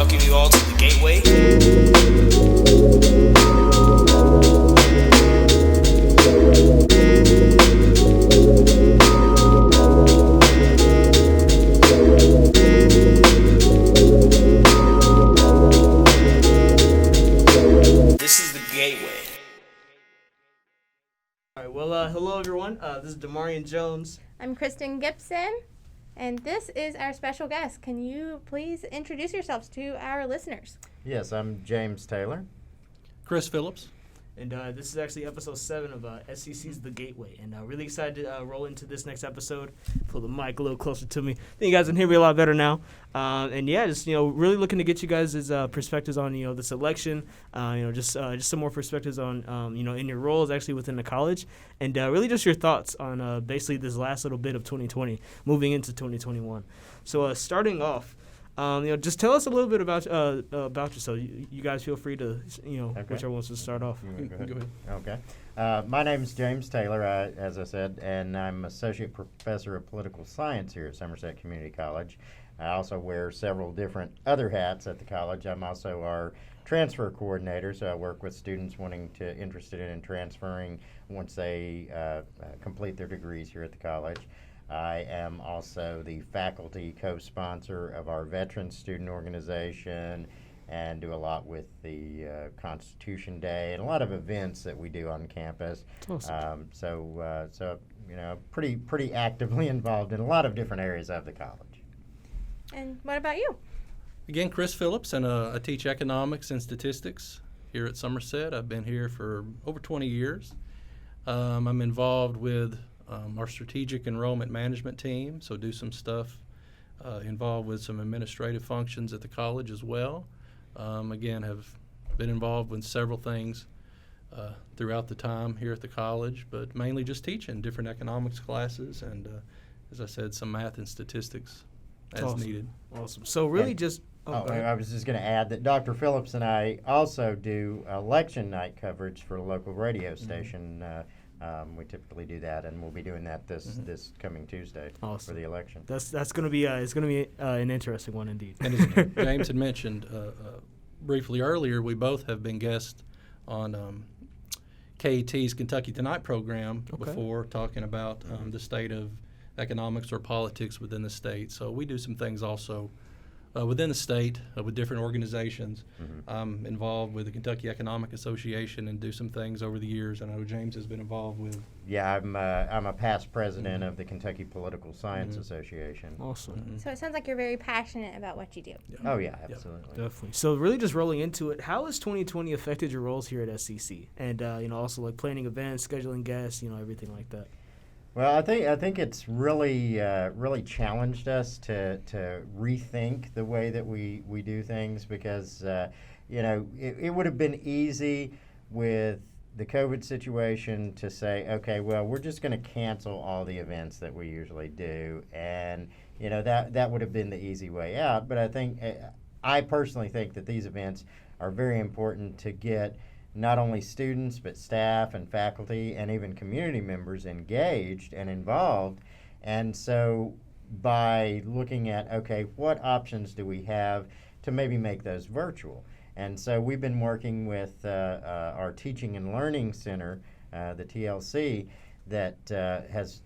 welcome you all to The Gateway. This is The Gateway. All right, well, hello everyone. This is Damarian Jones. I'm Kristen Gibson, and this is our special guest. Can you please introduce yourselves to our listeners? Yes, I'm James Taylor. Chris Phillips. And this is actually episode 7 of SCC's The Gateway. And really excited to roll into this next episode. Pull the mic a little closer to me. I think you guys can hear me a lot better now. And yeah, just, really looking to get you guys' perspectives on, this election. Just some more perspectives on, in your roles actually within the college. And really just your thoughts on basically this last little bit of 2020, moving into 2021. So starting off, just tell us a little bit about yourself. You guys feel free to, whichever wants to start off. Go ahead. Okay. My name is James Taylor, as I said, and I'm Associate Professor of Political Science here at Somerset Community College. I also wear several different other hats at the college. I'm also our transfer coordinator, so I work with students interested in transferring once they complete their degrees here at the college. I am also the faculty co-sponsor of our Veteran Student Organization and do a lot with the Constitution Day and a lot of events that we do on campus. Awesome. Pretty actively involved in a lot of different areas of the college. And what about you? Again, Chris Phillips, and I teach economics and statistics here at Somerset. I've been here for over 20 years. I'm involved with our strategic enrollment management team, so do some stuff involved with some administrative functions at the college as well. Again, have been involved with several things throughout the time here at the college, but mainly just teaching different economics classes and, as I said, some math and statistics as needed. Awesome. So really I was just going to add that Dr. Phillips and I also do election night coverage for a local radio station. We typically do that, and we'll be doing that this coming Tuesday for the election. That's going to be an interesting one indeed. And as James had mentioned briefly earlier, we both have been guests on KET's Kentucky Tonight program before, talking about the state of economics or politics within the state. So we do some things also within the state with different organizations. I'm involved with the Kentucky Economic Association and do some things over the years. I know James has been involved with. Yeah, I'm a past president of the Kentucky Political Science Association. Awesome. So it sounds like you're very passionate about what you do. Yeah. Oh yeah, absolutely. Definitely. So really just rolling into it, how has 2020 affected your roles here at SCC? And also like planning events, scheduling guests, everything like that. Well, I think it's really challenged us to rethink the way that we do things because it would have been easy with the COVID situation to say, okay, well, we're just going to cancel all the events that we usually do, and that would have been the easy way out. But I personally think that these events are very important to get not only students, but staff and faculty and even community members engaged and involved. And so by looking at, okay, what options do we have to maybe make those virtual? And so we've been working with our Teaching and Learning Center, the TLC, that has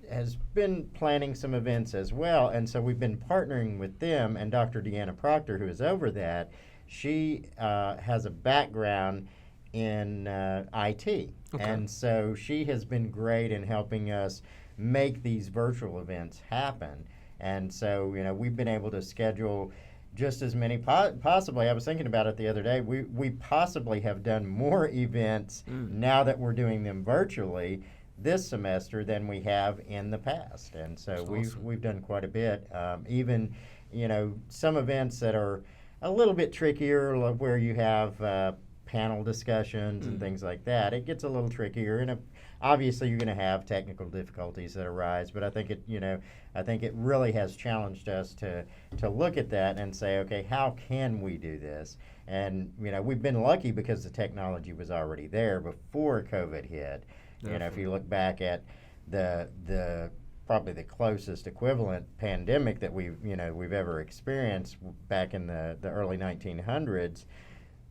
been planning some events as well. And so we've been partnering with them, and Dr. Deanna Proctor, who is over that, she has a background in IT. And so she has been great in helping us make these virtual events happen. And so, we've been able to schedule just as many possibly. I was thinking about it the other day. We possibly have done more events now that we're doing them virtually this semester than we have in the past. And so we've done quite a bit. Even, some events that are a little bit trickier, where you have panel discussions and things like that, it gets a little trickier, and obviously you're going to have technical difficulties that arise. But I think it really has challenged us to look at that and say, okay, how can we do this? And we've been lucky because the technology was already there before COVID hit. If you look back at the probably the closest equivalent pandemic that we've ever experienced back in the early 1900s.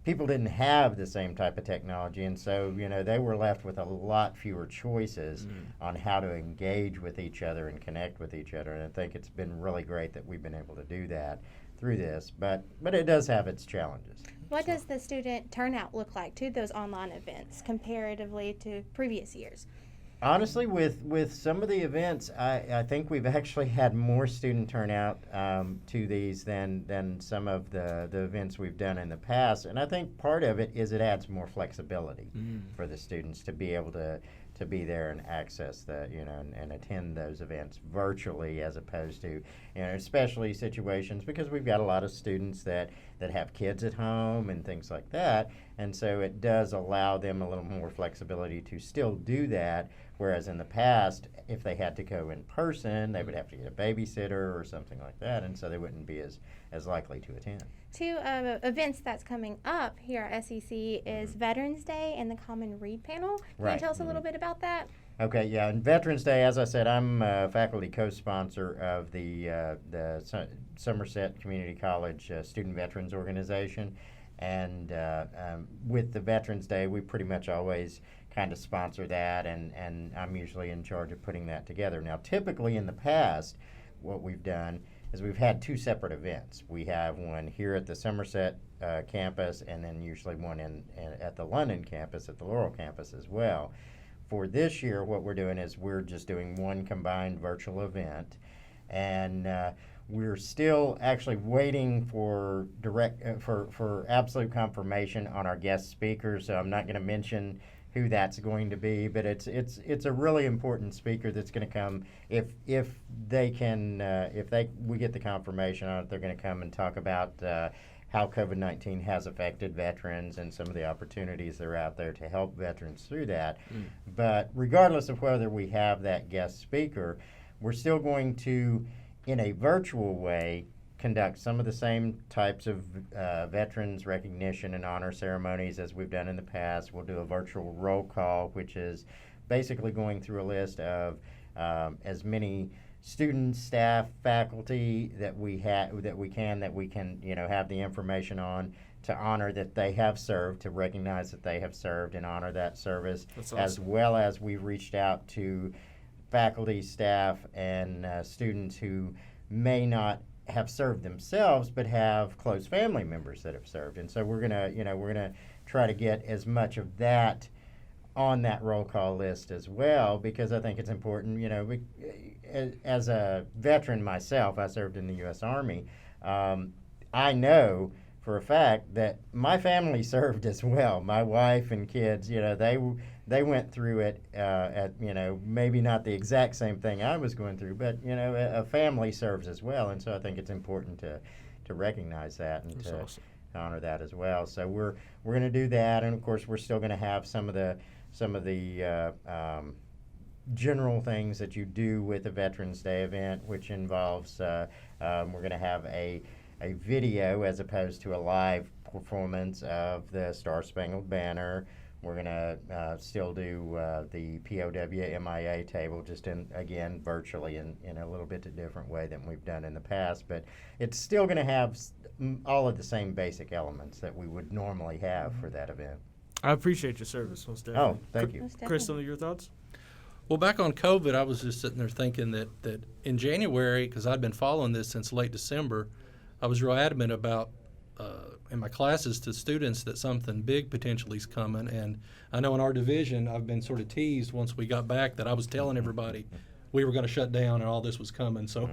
People didn't have the same type of technology, and so they were left with a lot fewer choices on how to engage with each other and connect with each other. And I think it's been really great that we've been able to do that through this, but it does have its challenges. What does the student turnout look like to those online events comparatively to previous years? Honestly, with some of the events, I think we've actually had more student turnout to these than some of the events we've done in the past. And I think part of it is it adds more flexibility for the students to be able to be there and access and attend those events virtually, as opposed to, especially situations because we've got a lot of students that have kids at home and things like that. And so it does allow them a little more flexibility to still do that. Whereas in the past, if they had to go in person, they would have to get a babysitter or something like that, and so they wouldn't be as likely to attend. Two events that's coming up here at SCC is Veterans Day and the Common Read Panel. Can you tell us a little bit about that? Okay, yeah, and Veterans Day, as I said, I'm a faculty co-sponsor of the Somerset Community College Student Veterans Organization, and with the Veterans Day, we pretty much always kind of sponsor that, and I'm usually in charge of putting that together. Now, typically in the past, what we've done is we've had two separate events. We have one here at the Somerset campus, and then usually one at the London campus, at the Laurel campus as well. For this year, what we're doing is we're just doing one combined virtual event, and we're still actually waiting for for absolute confirmation on our guest speakers. So I'm not going to mention who that's going to be, but it's a really important speaker that's going to come if we get the confirmation on it. They're going to come and talk about how COVID-19 has affected veterans and some of the opportunities that are out there to help veterans through that. But regardless of whether we have that guest speaker, we're still going to, in a virtual way, conduct some of the same types of veterans recognition and honor ceremonies as we've done in the past. We'll do a virtual roll call, which is basically going through a list of as many students, staff, faculty that we can have the information on to honor that they have served, to recognize that they have served and honor that service. That's awesome. As well as we've reached out to faculty, staff, and students who may not have served themselves but have close family members that have served. And so we're gonna try to get as much of that on that roll call list as well, because I think it's important. As a veteran myself, I served in the U.S. Army. I know for a fact that my family served as well. My wife and kids, they went through it at maybe not the exact same thing I was going through, but a family serves as well, and so I think it's important to recognize that and to honor that as well. So we're going to do that, and of course we're still going to have some of the general things that you do with a Veterans Day event, which involves we're going to have a video as opposed to a live performance of the Star Spangled Banner. We're going to still do the POW MIA table, just again virtually in a little bit different way than we've done in the past, but it's still going to have all of the same basic elements that we would normally have for that event. I appreciate your service, most definitely. Oh, thank you. Chris, some of your thoughts? Well, back on COVID, I was just sitting there thinking that in January, because I'd been following this since late December, I was real adamant about in my classes to students that something big potentially is coming. And I know in our division, I've been sort of teased once we got back that I was telling everybody we were going to shut down and all this was coming. So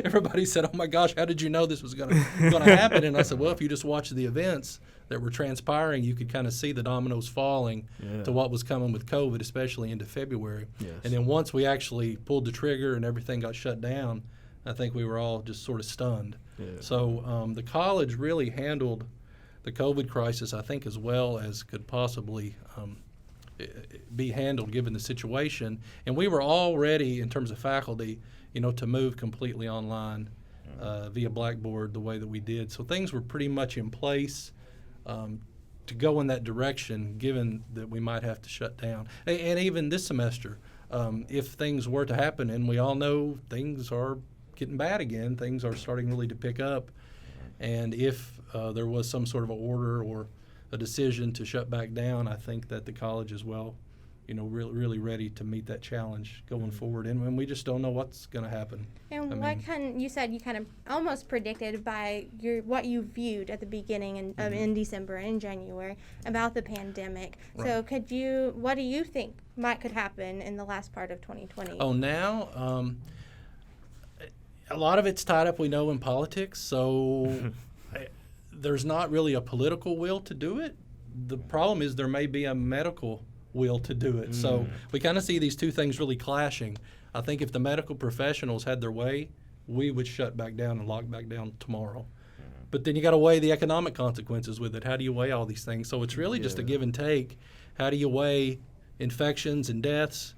everybody said, "Oh my gosh, how did you know this was going to happen?" And I said, "Well, if you just watch the events that were transpiring, you could kind of see the dominoes falling to what was coming with COVID, especially into February." Yes. And then once we actually pulled the trigger and everything got shut down, I think we were all just sort of stunned. Yeah. So the college really handled the COVID crisis, I think, as well as could possibly be handled given the situation. And we were all ready in terms of faculty, to move completely online via Blackboard the way that we did. So things were pretty much in place to go in that direction, given that we might have to shut down. And even this semester, if things were to happen, and we all know things are getting bad again, things are starting really to pick up, and if there was some sort of an order or a decision to shut back down, I think that the college is really ready to meet that challenge going forward, and we just don't know what's going to happen. And you said you kind of almost predicted by what you viewed at the beginning in December and January about the pandemic. Right. So what do you think could happen in the last part of 2020? Oh, now a lot of it's tied up, we know, in politics, so there's not really a political will to do it. The problem is there may be a medical will to do it. So we kind of see these two things really clashing. I think if the medical professionals had their way, we would shut back down and lock back down tomorrow. But then you got to weigh the economic consequences with it. How do you weigh all these things? So it's really just a give and take. How do you weigh infections and deaths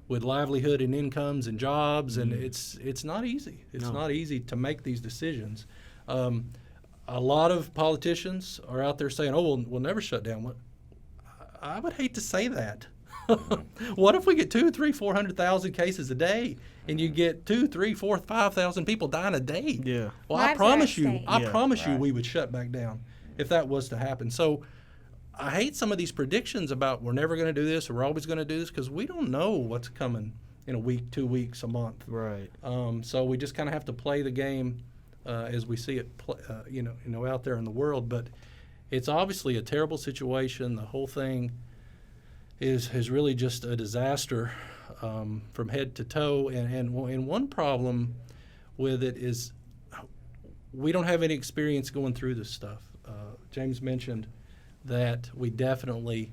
with livelihood and incomes and jobs? And it's not easy. It's not easy to make these decisions. A lot of politicians are out there saying, "Oh, we'll never shut down." I would hate to say that. What if we get 200,000, 300,000, 400,000 cases a day, and you get 2,000, 3,000, 4,000, 5,000 people dying a day? Yeah. Well, Lives I promise you, are we would shut back down if that was to happen. So I hate some of these predictions about we're never going to do this or we're always going to do this, because we don't know what's coming in a week, 2 weeks, a month. Right. So we just kind of have to play the game as we see it, out there in the world. But it's obviously a terrible situation. The whole thing is really just a disaster from head to toe. And one problem with it is we don't have any experience going through this stuff. James mentioned that we definitely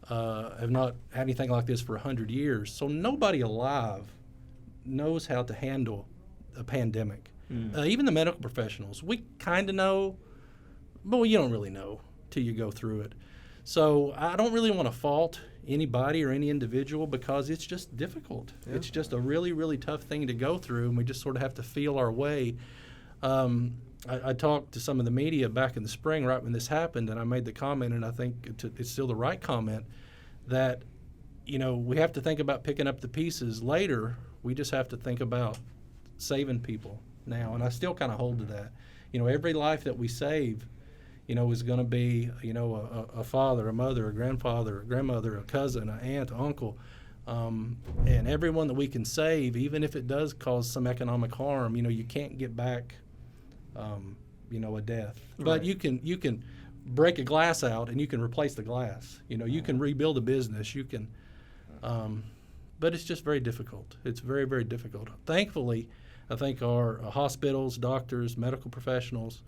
have not had anything like this for 100 years. So nobody alive knows how to handle a pandemic. Even the medical professionals, we kind of know, but you don't really know till you go through it. So I don't really want to fault anybody or any individual, because it's just difficult. Yeah. It's just a really, really tough thing to go through, and we just sort of have to feel our way. I talked to some of the media back in the spring right when this happened, and I made the comment, and I think it's still the right comment, that we have to think about picking up the pieces later. We just have to think about saving people now, and I still kind of hold to that. Every life that we save, is going to be, a father, a mother, a grandfather, a grandmother, a cousin, an aunt, uncle, and everyone that we can save, even if it does cause some economic harm. You can't get back, a death, but you can break a glass out and you can replace the glass. You can rebuild a business. You can, but it's just very difficult. It's very, very difficult. Thankfully, I think our hospitals, doctors, medical professionals,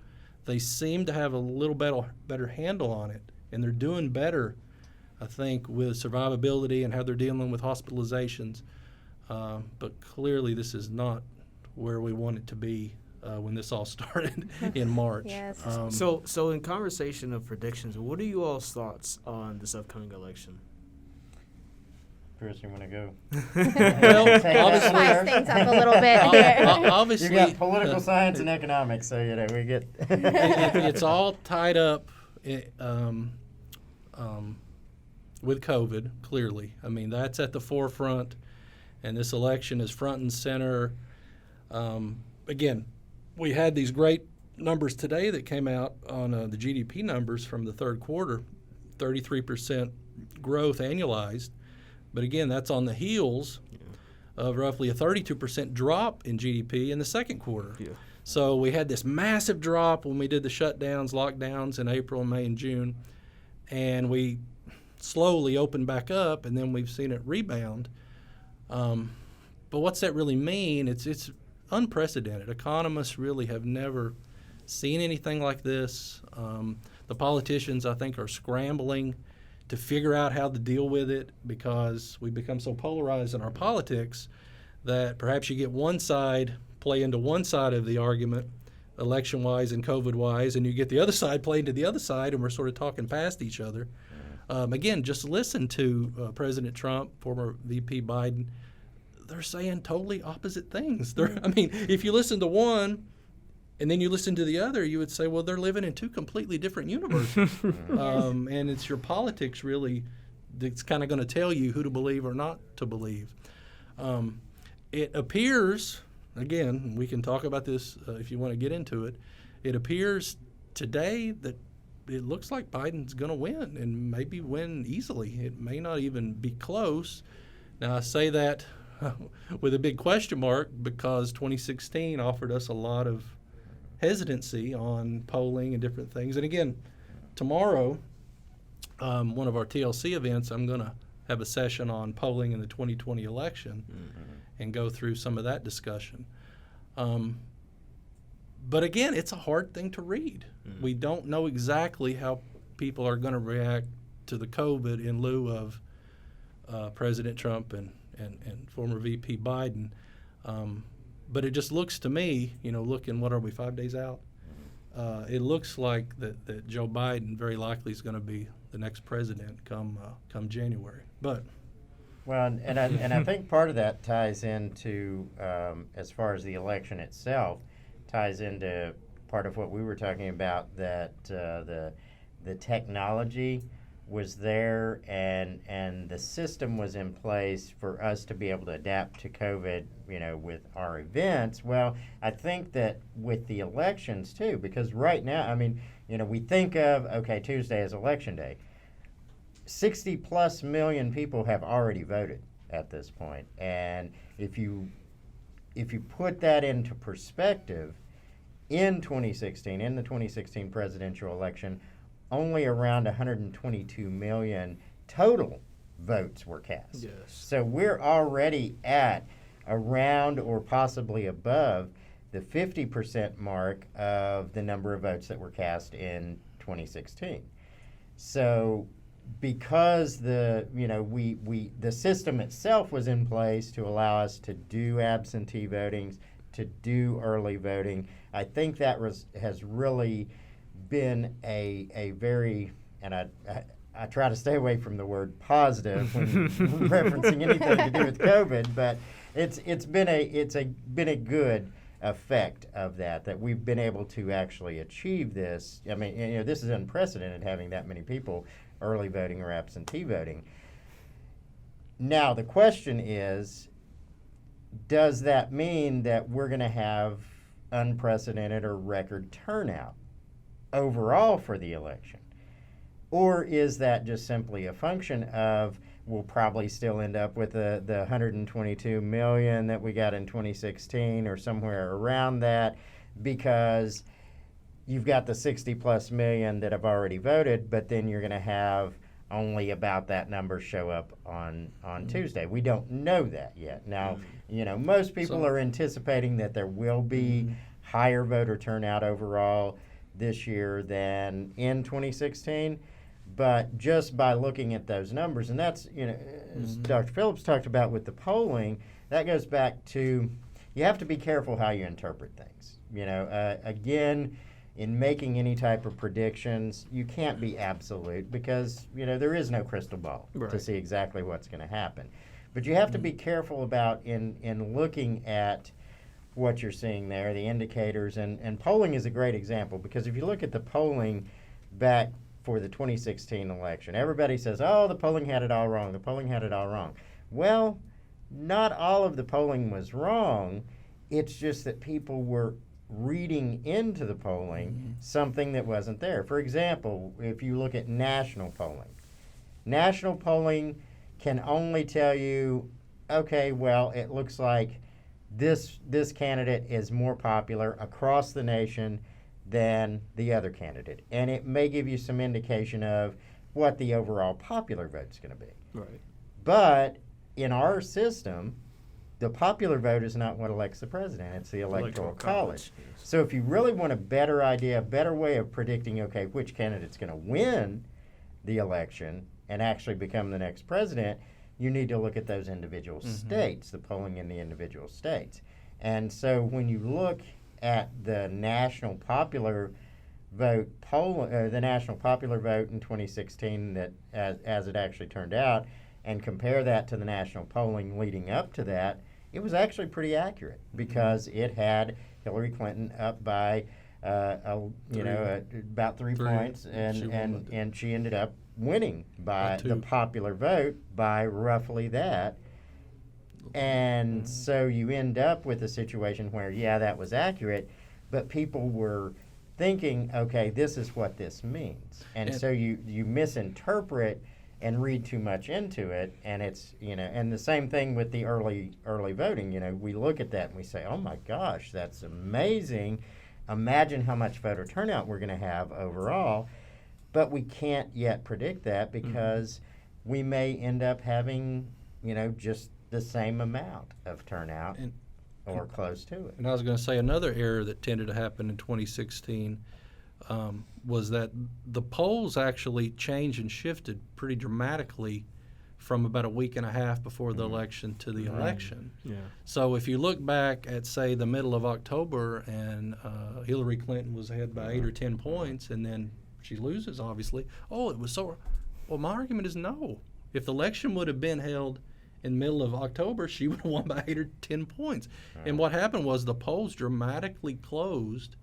they seem to have a little better handle on it, and they're doing better, I think, with survivability and how they're dealing with hospitalizations. But clearly this is not where we want it to be when this all started in March. Yes. So in conversation of predictions, what are you all's thoughts on this upcoming election? Chris, you want to go? Well, obviously, Spice things up a little bit here. obviously, You got political science and economics, so we get. it's all tied up with COVID, clearly. I mean, that's at the forefront, and this election is front and center. Again, we had these great numbers today that came out on the GDP numbers from the third quarter, 33% growth annualized. But again, that's on the heels of roughly a 32% drop in GDP in the second quarter. Yeah. So we had this massive drop when we did the shutdowns, lockdowns in April, May, and June, and we slowly opened back up, and then we've seen it rebound. But what's that really mean? It's unprecedented. Economists really have never seen anything like this. The politicians, I think, are scrambling to figure out how to deal with it, because we've become so polarized in our politics that perhaps you get one side play into one side of the argument, election-wise and COVID-wise, and you get the other side play into the other side, and we're sort of talking past each other. Again, just listen to President Trump, former VP Biden. They're saying totally opposite things. If you listen to one and then you listen to the other, you would say, well, they're living in two completely different universes. And it's your politics, really, that's kind of going to tell you who to believe or not to believe. It appears, again, we can talk about this if you want to get into it. It appears today that it looks like Biden's going to win, and maybe win easily. It may not even be close. Now, I say that with a big question mark because 2016 offered us a lot of hesitancy on polling and different things. And again, tomorrow, one of our TLC events, I'm going to have a session on polling in the 2020 election and go through some of that discussion. But again, it's a hard thing to read. We don't know exactly how people are going to react to the COVID in lieu of President Trump and former VP Biden. But it just looks to me, looking, what are we, 5 days out? It looks like that Joe Biden very likely is going to be the next president come January. But well, and I think part of that ties into, as far as the election itself, ties into part of what we were talking about, that the technology was there and the system was in place for us to be able to adapt to COVID, with our events. Well, I think that with the elections too, because right now, we think of, okay, Tuesday is election day. 60 plus million people have already voted at this point. And if you put that into perspective, in 2016, in the 2016 presidential election, only around 122 million total votes were cast. Yes. So we're already at around or possibly above the 50% mark of the number of votes that were cast in 2016. So because the system itself was in place to allow us to do absentee votings, to do early voting, I think that has really been a very, and I try to stay away from the word positive when referencing anything to do with COVID, but it's been a good effect of that we've been able to actually achieve this. This is unprecedented, having that many people early voting or absentee voting. Now the question is, does that mean that we're going to have unprecedented or record turnout overall for the election? Or is that just simply a function of we'll probably still end up with the 122 million that we got in 2016 or somewhere around that, because you've got the 60 plus million that have already voted, but then you're going to have only about that number show up on Tuesday. We don't know that yet. Now, most people are anticipating that there will be higher voter turnout overall this year than in 2016. But just by looking at those numbers, and that's, as Dr. Phillips talked about with the polling, that goes back to, you have to be careful how you interpret things. Again, in making any type of predictions, you can't be absolute because, there is no crystal ball to see exactly what's going to happen. But you have to be careful about in looking at what you're seeing there, the indicators, and polling is a great example, because if you look at the polling back for the 2016 election, everybody says, oh, the polling had it all wrong, the polling had it all wrong. Well, not all of the polling was wrong. It's just that people were reading into the polling something that wasn't there. For example, if you look at national polling can only tell you, okay, well, it looks like this candidate is more popular across the nation than the other candidate. And it may give you some indication of what the overall popular vote is going to be. Right. But in our system, the popular vote is not what elects the president. It's the Electoral College. Yes. So if you really want a better idea, a better way of predicting, okay, which candidate's going to win the election and actually become the next president, you need to look at those individual states, the polling in the individual states. And so when you look at the national popular vote the national popular vote in 2016, that as it actually turned out, and compare that to the national polling leading up to that, it was actually pretty accurate, because it had Hillary Clinton up by about 3 points, and she ended up winning by the popular vote by roughly that. And so you end up with a situation where, yeah, that was accurate, but people were thinking, okay, this is what this means. And so you misinterpret and read too much into it, and it's, and the same thing with the early voting. We look at that and we say, oh my gosh, that's amazing. Imagine how much voter turnout we're going to have overall. But we can't yet predict that because we may end up having, just the same amount of turnout or close to it. And I was going to say another error that tended to happen in 2016 was that the polls actually changed and shifted pretty dramatically from about a week and a half before the election to the election. Yeah. So if you look back at, say, the middle of October and Hillary Clinton was ahead by 8 or 10 points and then she loses, obviously. Oh, it was so. Well, my argument is no. If the election would have been held in the middle of October, she would have won by 8 or 10 points. And what happened was the polls dramatically closed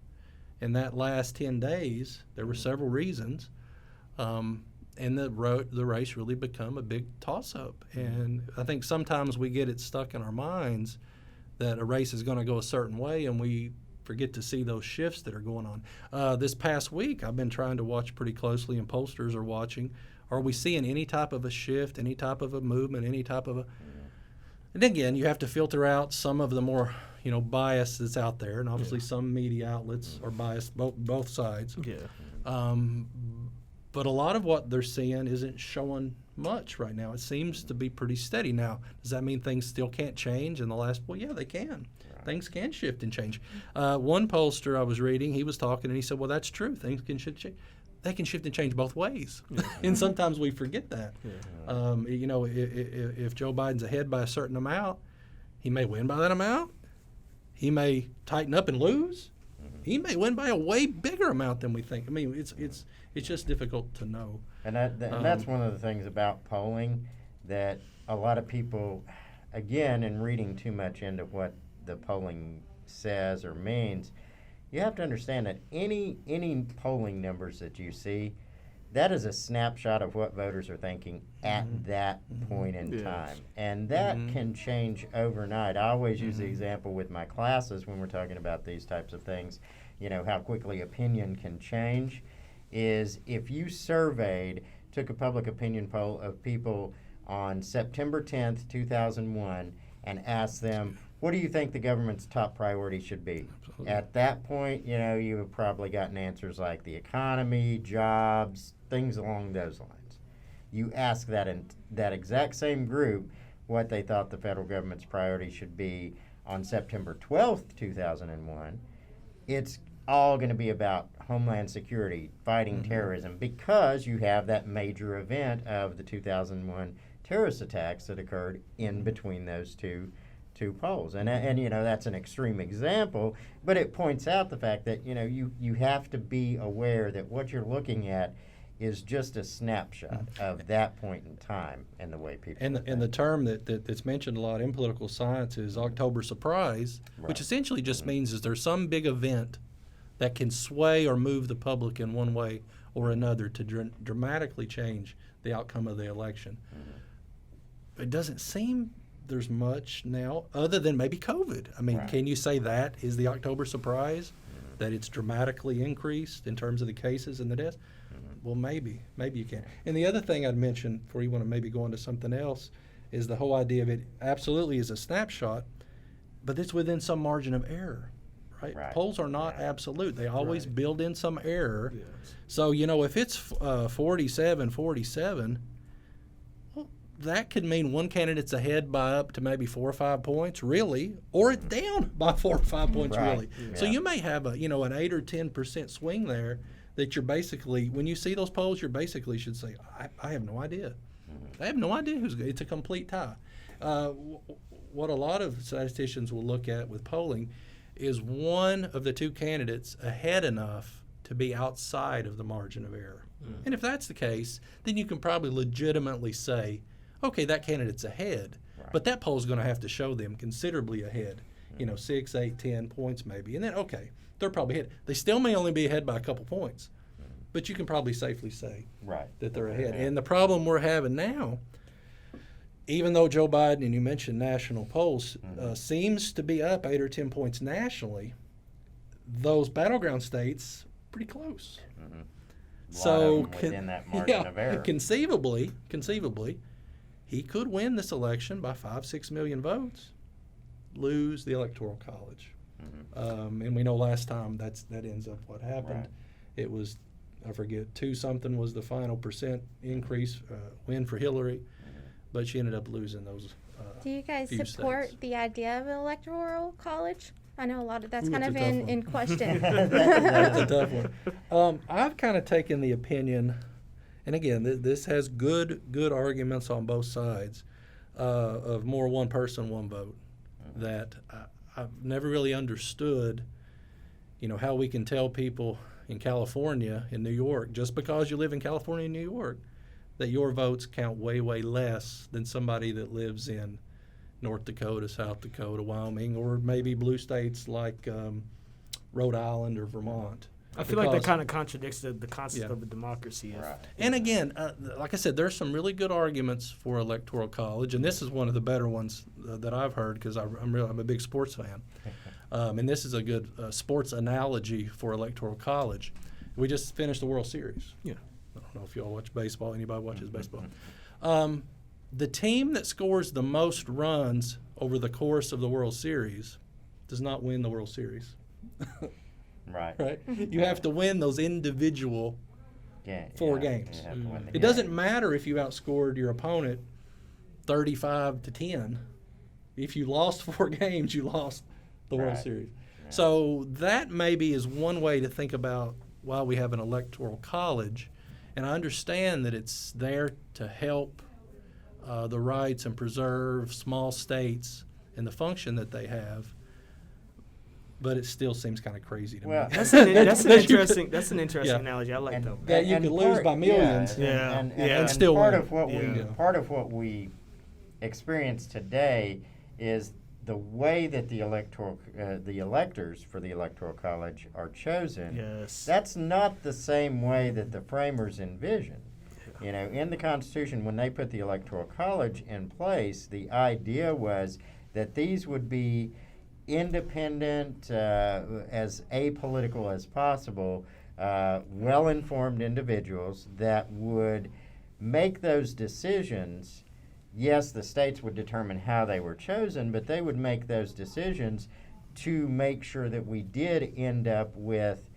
in that last 10 days. There were several reasons. And the race really become a big toss-up. And I think sometimes we get it stuck in our minds that a race is going to go a certain way, and we forget to see those shifts that are going on. This past week, I've been trying to watch pretty closely, and pollsters are watching. Are we seeing any type of a shift, any type of a movement, any type of a... And again, you have to filter out some of the more, bias that's out there, and obviously some media outlets are biased, both sides. Yeah. But a lot of what they're seeing isn't showing much right now. It seems to be pretty steady. Now, does that mean things still can't change in the last? Well, yeah, they can. Right. Things can shift and change. One pollster I was reading, he was talking, and he said, well, that's true. Things can shift. They can shift and change both ways. And sometimes we forget that. Yeah. If Joe Biden's ahead by a certain amount, he may win by that amount. He may tighten up and lose. He may win by a way bigger amount than we think. I mean, it's just difficult to know. And that's one of the things about polling that a lot of people, again, in reading too much into what the polling says or means, you have to understand that any polling numbers that you see, that is a snapshot of what voters are thinking at that point in time. And that can change overnight. I always use the example with my classes when we're talking about these types of things, how quickly opinion can change, is if you took a public opinion poll of people on September 10th, 2001, and asked them, what do you think the government's top priority should be? Absolutely. At that point, you have probably gotten answers like the economy, jobs, things along those lines. You ask that exact same group what they thought the federal government's priority should be on September 12th, 2001, it's all going to be about homeland security, fighting terrorism, because you have that major event of the 2001 terrorist attacks that occurred in between those two polls. And that's an extreme example, but it points out the fact that you have to be aware that what you're looking at is just a snapshot of that point in time and the way people and the term that's mentioned a lot in political science is October surprise, which essentially just means is there's some big event that can sway or move the public in one way or another to dramatically change the outcome of the election. It doesn't seem there's much now other than maybe COVID. I mean, can you say that is the October surprise, that it's dramatically increased in terms of the cases and the deaths? Well, maybe you can. And the other thing I'd mention before you want to maybe go into something else is the whole idea of it absolutely is a snapshot, but it's within some margin of error, right? Polls are not absolute. They always build in some error. Yes. So, if it's 47-47, well, that could mean one candidate's ahead by up to maybe 4 or 5 points, really, or it's down by 4 or 5 points, really. Yeah. So you may have an 8 or 10% swing there that you're basically, when you see those polls, you basically should say, I have no idea. I have no idea who's good. It's a complete tie. What a lot of statisticians will look at with polling is one of the two candidates ahead enough to be outside of the margin of error. And if that's the case, then you can probably legitimately say, okay, that candidate's ahead, but that poll's going to have to show them considerably ahead, 6, 8, 10 points maybe. And then, okay, they're probably ahead. They still may only be ahead by a couple points, but you can probably safely say that they're ahead. And the problem we're having now even though Joe Biden, and you mentioned national polls, seems to be up 8 or 10 points nationally, those battleground states pretty close. So within that margin of error. conceivably, he could win this election by 5-6 million votes, lose the Electoral College. And we know last time that ends up what happened. Right. It was, I forget, 2 something was the final percent increase win for Hillary, but she ended up losing those. Do you guys few support states. the idea of an electoral college? I know a lot of that's kind That's of a tough one. in question. That's a tough one. I've kind of taken the opinion, and again, this has good arguments on both sides, of more one person, one vote. That I've never really understood, how we can tell people in California, in New York, just because you live in California and New York, that your votes count way, way less than somebody that lives in North Dakota, South Dakota, Wyoming, or maybe blue states like Rhode Island or Vermont. I feel like that kind of contradicts the concept of a democracy. Right. And again, like I said, there's some really good arguments for Electoral College, and this is one of the better ones that I've heard because I'm a big sports fan. And this is a good sports analogy for Electoral College. We just finished the World Series. Yeah. I don't know if you all watch baseball. Anybody watches baseball? The team that scores the most runs over the course of the World Series does not win the World Series. Right. Right? You have to win those individual four games. You have to win the It doesn't matter if you outscored your opponent 35-10. If you lost 4 games, you lost the World Right. Series. Yeah. So that maybe is one way to think about why we have an Electoral College. And I understand that it's there to help the rights and preserve small states and the function that they have. But it still seems kind of crazy to Well, me. That's an interesting Yeah. analogy. I like that. That you could lose by millions. And still part win. of part of what we experience today is the way that the electors for the Electoral College are chosen. Yes. That's not the same way that the framers envisioned. In the Constitution, when they put the Electoral College in place, the idea was that these would be independent, as apolitical as possible, well-informed individuals that would make those decisions. Yes, the states would determine how they were chosen, but they would make those decisions to make sure that we did end up with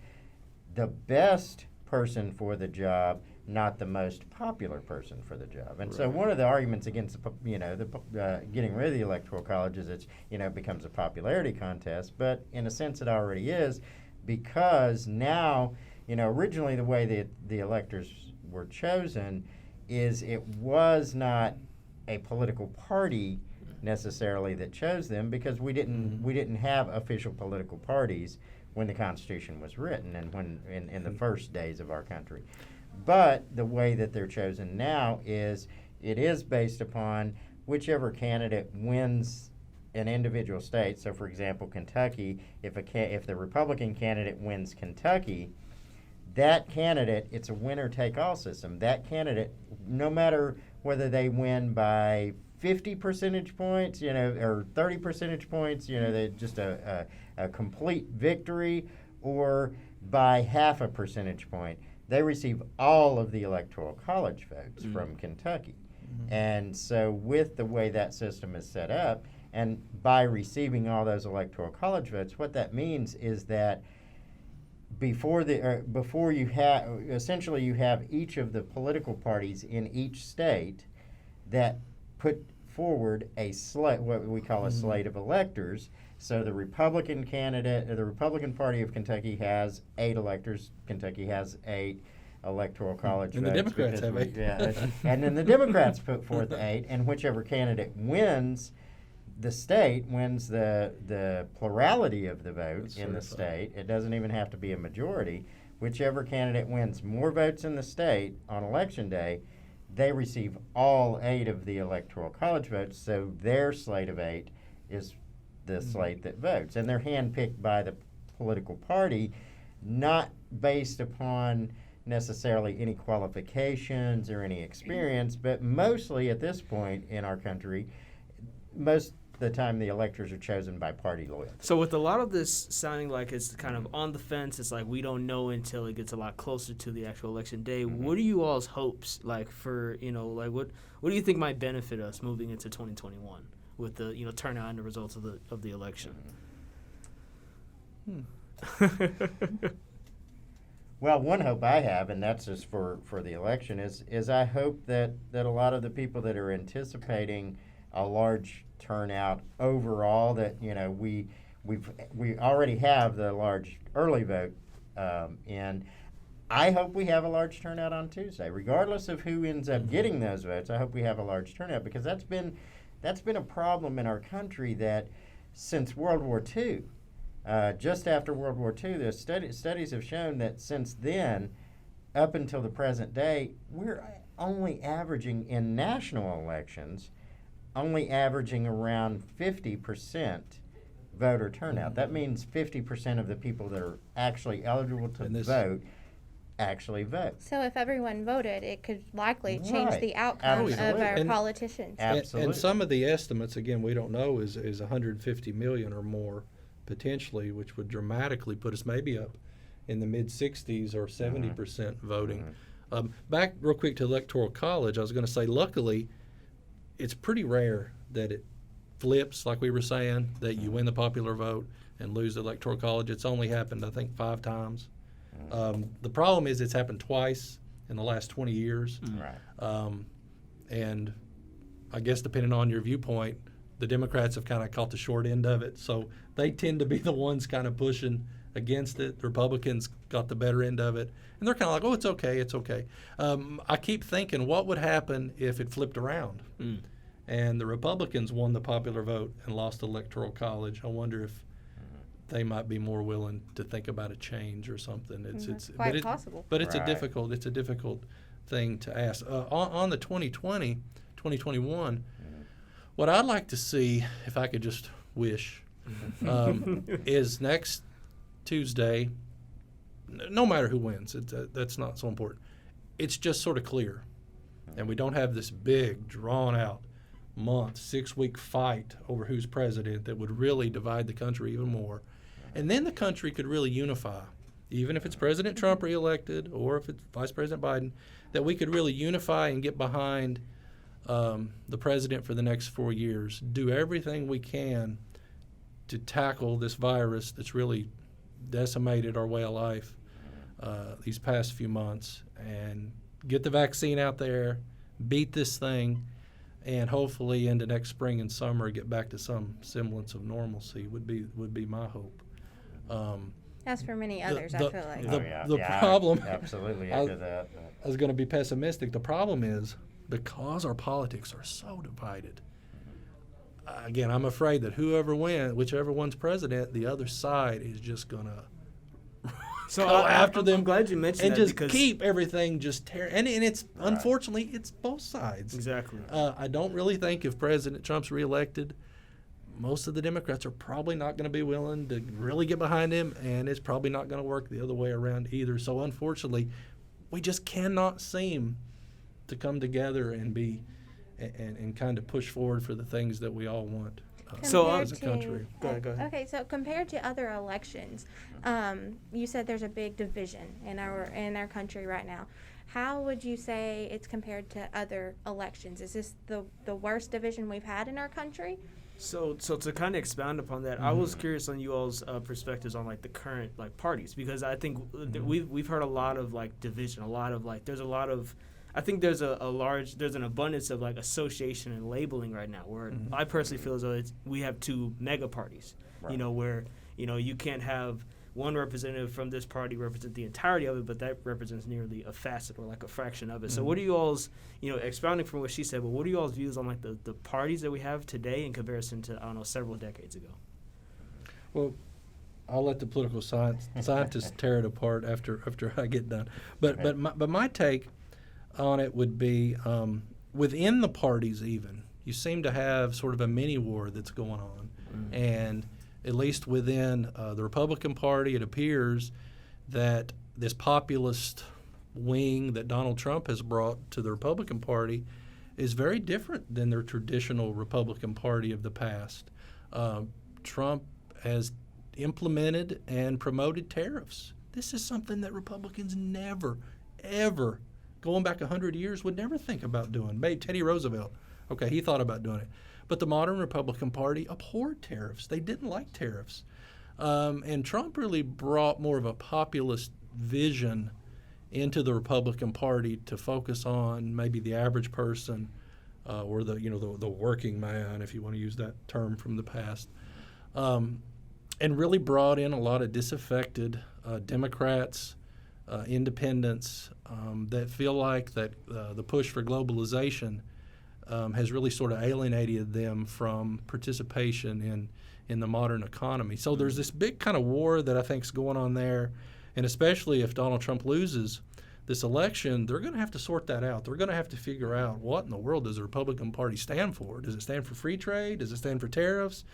the best person for the job, not the most popular person for the job. And so one of the arguments against getting rid of the Electoral College is it becomes a popularity contest, but in a sense it already is, because now, originally the way that the electors were chosen is it was not a political party necessarily that chose them, because we didn't have official political parties when the Constitution was written and when in the first days of our country. But the way that they're chosen now is it is based upon whichever candidate wins an individual state. So, for example, Kentucky, if the Republican candidate wins Kentucky, that candidate, it's a winner-take-all system. That candidate, no matter whether they win by 50 percentage points, or 30 percentage points, they're just a complete victory, or by half a percentage point, they receive all of the Electoral College votes from Kentucky. And so with the way that system is set up, and by receiving all those Electoral College votes, what that means is that before you have each of the political parties in each state that put forward a slate, what we call a slate of electors. So the Republican Party of Kentucky has 8 electors. Kentucky has 8 Electoral College and votes. The Democrats have 8. And then the Democrats put forth 8, and whichever candidate wins the state, wins the plurality of the votes in the state. It doesn't even have to be a majority. Whichever candidate wins more votes in the state on election day, they receive all 8 of the Electoral College votes, so their slate of 8 is the slate that votes. And they're handpicked by the political party, not based upon necessarily any qualifications or any experience, but mostly at this point in our country, most of the time the electors are chosen by party loyalty. So with a lot of this sounding like it's kind of on the fence, it's like we don't know until it gets a lot closer to the actual election day. What are you all's hopes like for, like what do you think might benefit us moving into 2021 with the, turnout and the results of the election? Well, one hope I have, and that's just for the election, is I hope that a lot of the people that are anticipating a large turnout overall, that we already have the large early vote in. I hope we have a large turnout on Tuesday, regardless of who ends up getting those votes. I hope we have a large turnout, because that's been a problem in our country that since World War II. Just after World War II, the studies have shown that since then, up until the present day, we're only averaging in national elections, only averaging around 50% voter turnout. That means 50% of the people that are actually eligible to vote actually vote. So if everyone voted, it could likely change Right. the outcome of Absolutely. our And- politicians. Absolutely. And some of the estimates, again, we don't know, is 150 million or more potentially, which would dramatically put us maybe up in the mid-60s or 70% voting. Back real quick to Electoral College, I was going to say, luckily, it's pretty rare that it flips, like we were saying, that you win the popular vote and lose the Electoral College. It's only happened, I think, 5 times. The problem is it's happened twice in the last 20 years. Right. And I guess depending on your viewpoint, the Democrats have kind of caught the short end of it. So they tend to be the ones kind of pushing against it. The Republicans got the better end of it. And they're kind of like, oh, it's okay, it's okay. I keep thinking, what would happen if it flipped around? And the Republicans won the popular vote and lost the Electoral College? I wonder if they might be more willing to think about a change or something. It's quite possible. But it's Right. a difficult thing to ask. On the 2021, what I'd like to see, if I could just wish, is next Tuesday, no matter who wins, that's not so important. It's just sort of clear. And we don't have this big, drawn-out month, 6-week fight over who's president that would really divide the country even more. And then the country could really unify, even if it's President Trump reelected or if it's Vice President Biden, that we could really unify and get behind the president for the next 4 years, do everything we can to tackle this virus that's really decimated our way of life these past few months, and get the vaccine out there, beat this thing, and hopefully into next spring and summer get back to some semblance of normalcy would be my hope. As for many others, I feel like. The problem, Absolutely. I- After that. I was going to be pessimistic. The problem is, because our politics are so divided, again, I'm afraid that whichever one's president, the other side is just going to go after them. I'm glad you mentioned and that, just because keep everything just tearing. And it's unfortunately it's both sides. exactly. I don't really think if President Trump's reelected, most of the Democrats are probably not going to be willing to really get behind him, and it's probably not going to work the other way around either. So unfortunately, we just cannot seem to come together and be and kind of push forward for the things that we all want. So, Compared as a country. Go ahead. Okay, so compared to other elections, you said there's a big division in our country right now. How would you say it's compared to other elections? Is this the worst division we've had in our country? So to kind of expound upon that, I was curious on you all's perspectives on like the current like parties, because I think we've heard a lot of like division, a lot of like there's an abundance of like association and labeling right now, where I personally feel as though we have 2 mega parties, where you can't have one representative from this party represent the entirety of it, but that represents nearly a facet or like a fraction of it. So what are you all's, expounding from what she said, but what are you all's views on like the parties that we have today in comparison to, I don't know, several decades ago? Well, I'll let the political scientists tear it apart after I get done. But my take on it would be within the parties even, you seem to have sort of a mini war that's going on. And at least within the Republican Party, it appears that this populist wing that Donald Trump has brought to the Republican Party is very different than their traditional Republican Party of the past. Trump has implemented and promoted tariffs. This is something that Republicans never, ever, going back 100 years, would never think about doing. Maybe Teddy Roosevelt, okay, he thought about doing it. But the modern Republican Party abhorred tariffs. They didn't like tariffs. And Trump really brought more of a populist vision into the Republican Party to focus on maybe the average person or the working man, if you want to use that term from the past, and really brought in a lot of disaffected Democrats, independents that feel like that the push for globalization has really sort of alienated them from participation in the modern economy. So there's this big kind of war that I think is going on there, and especially if Donald Trump loses this election, they're going to have to sort that out. They're going to have to figure out what in the world does the Republican Party stand for. Does it stand for free trade? Does it stand for tariffs?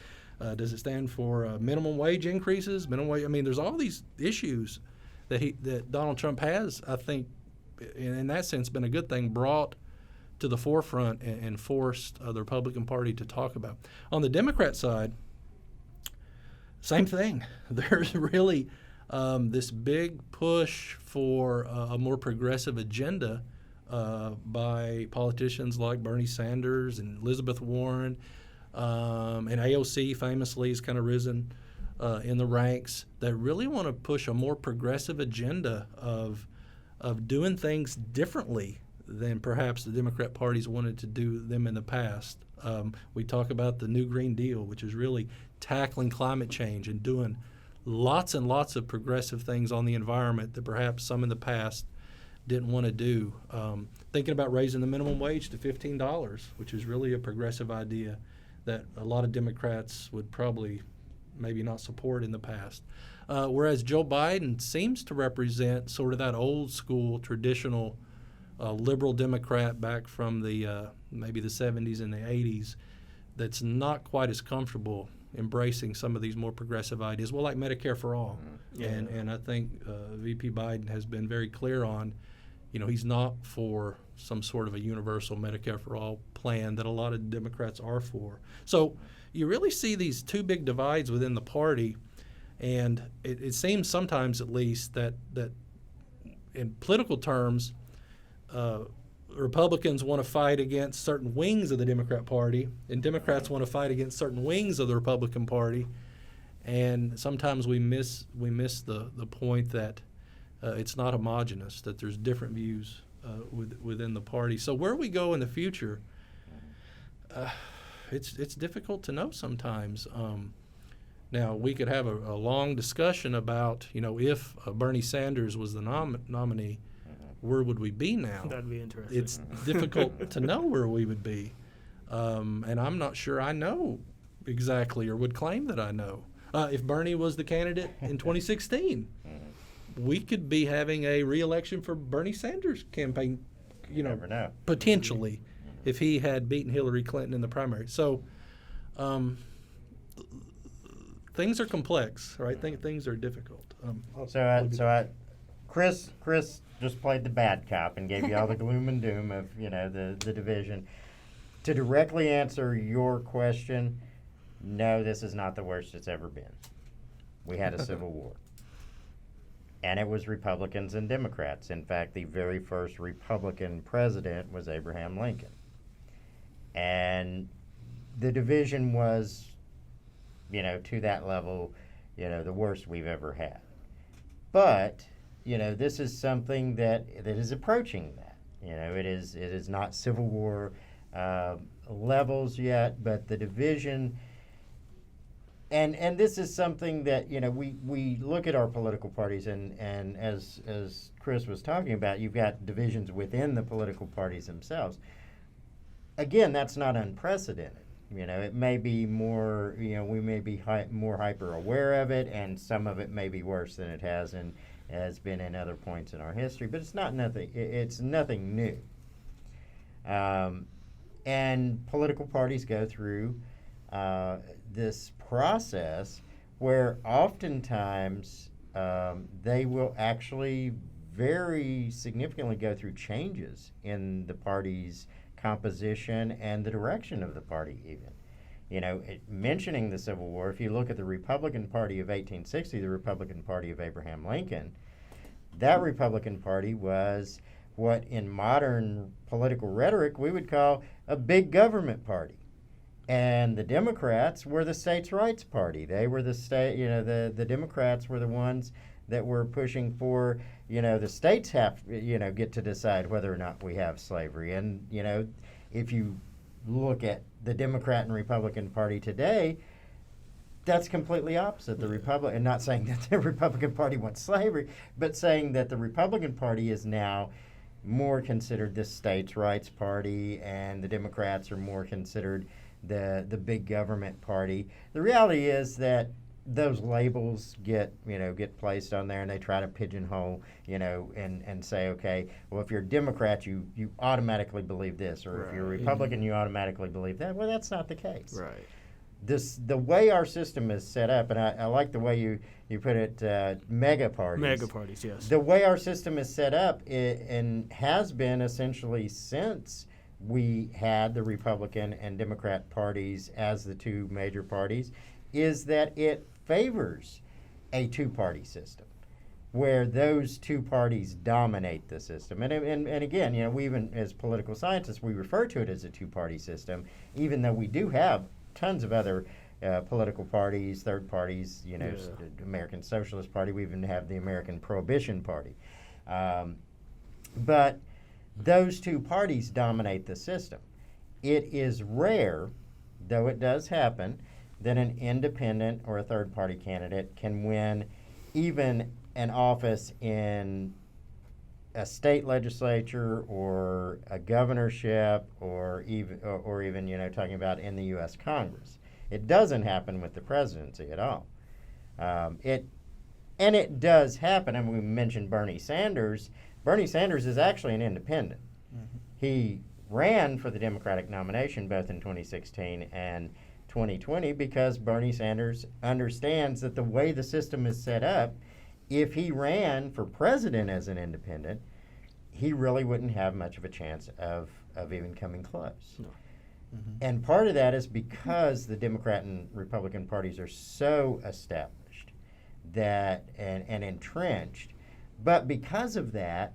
Does it stand for minimum wage increases? Minimum wage. I mean, there's all these issues that Donald Trump has, I think, in that sense, been a good thing, brought to the forefront and forced the Republican Party to talk about. On the Democrat side, same thing. There's really this big push for a more progressive agenda by politicians like Bernie Sanders and Elizabeth Warren, and AOC famously has kind of risen in the ranks that really want to push a more progressive agenda of doing things differently than perhaps the Democrat parties wanted to do them in the past. We talk about the New Green Deal, which is really tackling climate change and doing lots and lots of progressive things on the environment that perhaps some in the past didn't want to do. Thinking about raising the minimum wage to $15, which is really a progressive idea that a lot of Democrats would probably maybe not support in the past. Whereas Joe Biden seems to represent sort of that old school, traditional liberal Democrat back from the maybe the 70s and the 80s that's not quite as comfortable embracing some of these more progressive ideas, well, like Medicare for all. Yeah. And I think VP Biden has been very clear on, he's not for some sort of a universal Medicare for all plan that a lot of Democrats are for. So you really see these two big divides within the party, and it seems sometimes at least that in political terms, Republicans want to fight against certain wings of the Democrat Party, and Democrats want to fight against certain wings of the Republican Party. And sometimes we miss the point that it's not homogenous, that there's different views within the party. So where we go in the future, it's difficult to know sometimes. Now, we could have a long discussion about, if Bernie Sanders was the nominee, where would we be now? That'd be interesting. It's difficult to know where we would be. And I'm not sure I know exactly or would claim that I know. If Bernie was the candidate in 2016, we could be having a re-election for Bernie Sanders campaign, never know. Potentially, if he had beaten Hillary Clinton in the primary. So things are complex, right? Things are difficult. Chris just played the bad cop and gave you all the gloom and doom of the division. To directly answer your question, no, this is not the worst it's ever been. We had a civil war, and it was Republicans and Democrats. In fact, the very first Republican president was Abraham Lincoln, and the division was, to that level, the worst we've ever had. But this is something that is approaching that. It is not Civil War levels yet, but the division, and this is something that we look at our political parties, and as Chris was talking about, you've got divisions within the political parties themselves. Again, that's not unprecedented. It may be more. We may be more hyper aware of it, and some of it may be worse than it has been in other points in our history, but it's nothing new. And political parties go through this process where oftentimes they will actually very significantly go through changes in the party's composition and the direction of the party even. Mentioning the Civil War, if you look at the Republican Party of 1860, the Republican Party of Abraham Lincoln, that Republican Party was what in modern political rhetoric we would call a big government party. And the Democrats were the states' rights party. They were the the Democrats were the ones that were pushing for, the states get to decide whether or not we have slavery. And, if you look at the Democrat and Republican Party today, that's completely opposite. And not saying that the Republican Party wants slavery, but saying that the Republican Party is now more considered the states' rights party, and the Democrats are more considered the big government party. The reality is that those labels get placed on there, and they try to pigeonhole, and say, okay, well, if you're a Democrat, you automatically believe this, or if you're a Republican, you automatically believe that. Well, that's not the case. Right. The way our system is set up, and I like the way you put it, mega parties. Mega parties, yes. The way our system is set up, and has been essentially since we had the Republican and Democrat parties as the two major parties, is that it favors a two-party system where those two parties dominate the system. And again, we even, as political scientists, we refer to it as a two-party system, even though we do have tons of other political parties, third parties, American Socialist Party. We even have the American Prohibition Party. But those two parties dominate the system. It is rare, though it does happen, that an independent or a third-party candidate can win even an office in a state legislature or a governorship, or even talking about in the U.S. Congress. It doesn't happen with the presidency at all. It does happen, and we mentioned Bernie Sanders. Bernie Sanders is actually an independent. Mm-hmm. He ran for the Democratic nomination both in 2016 and 2020 because Bernie Sanders understands that the way the system is set up, if he ran for president as an independent, he really wouldn't have much of a chance of even coming close. No. Mm-hmm. And part of that is because the Democrat and Republican parties are so established that and entrenched. But because of that,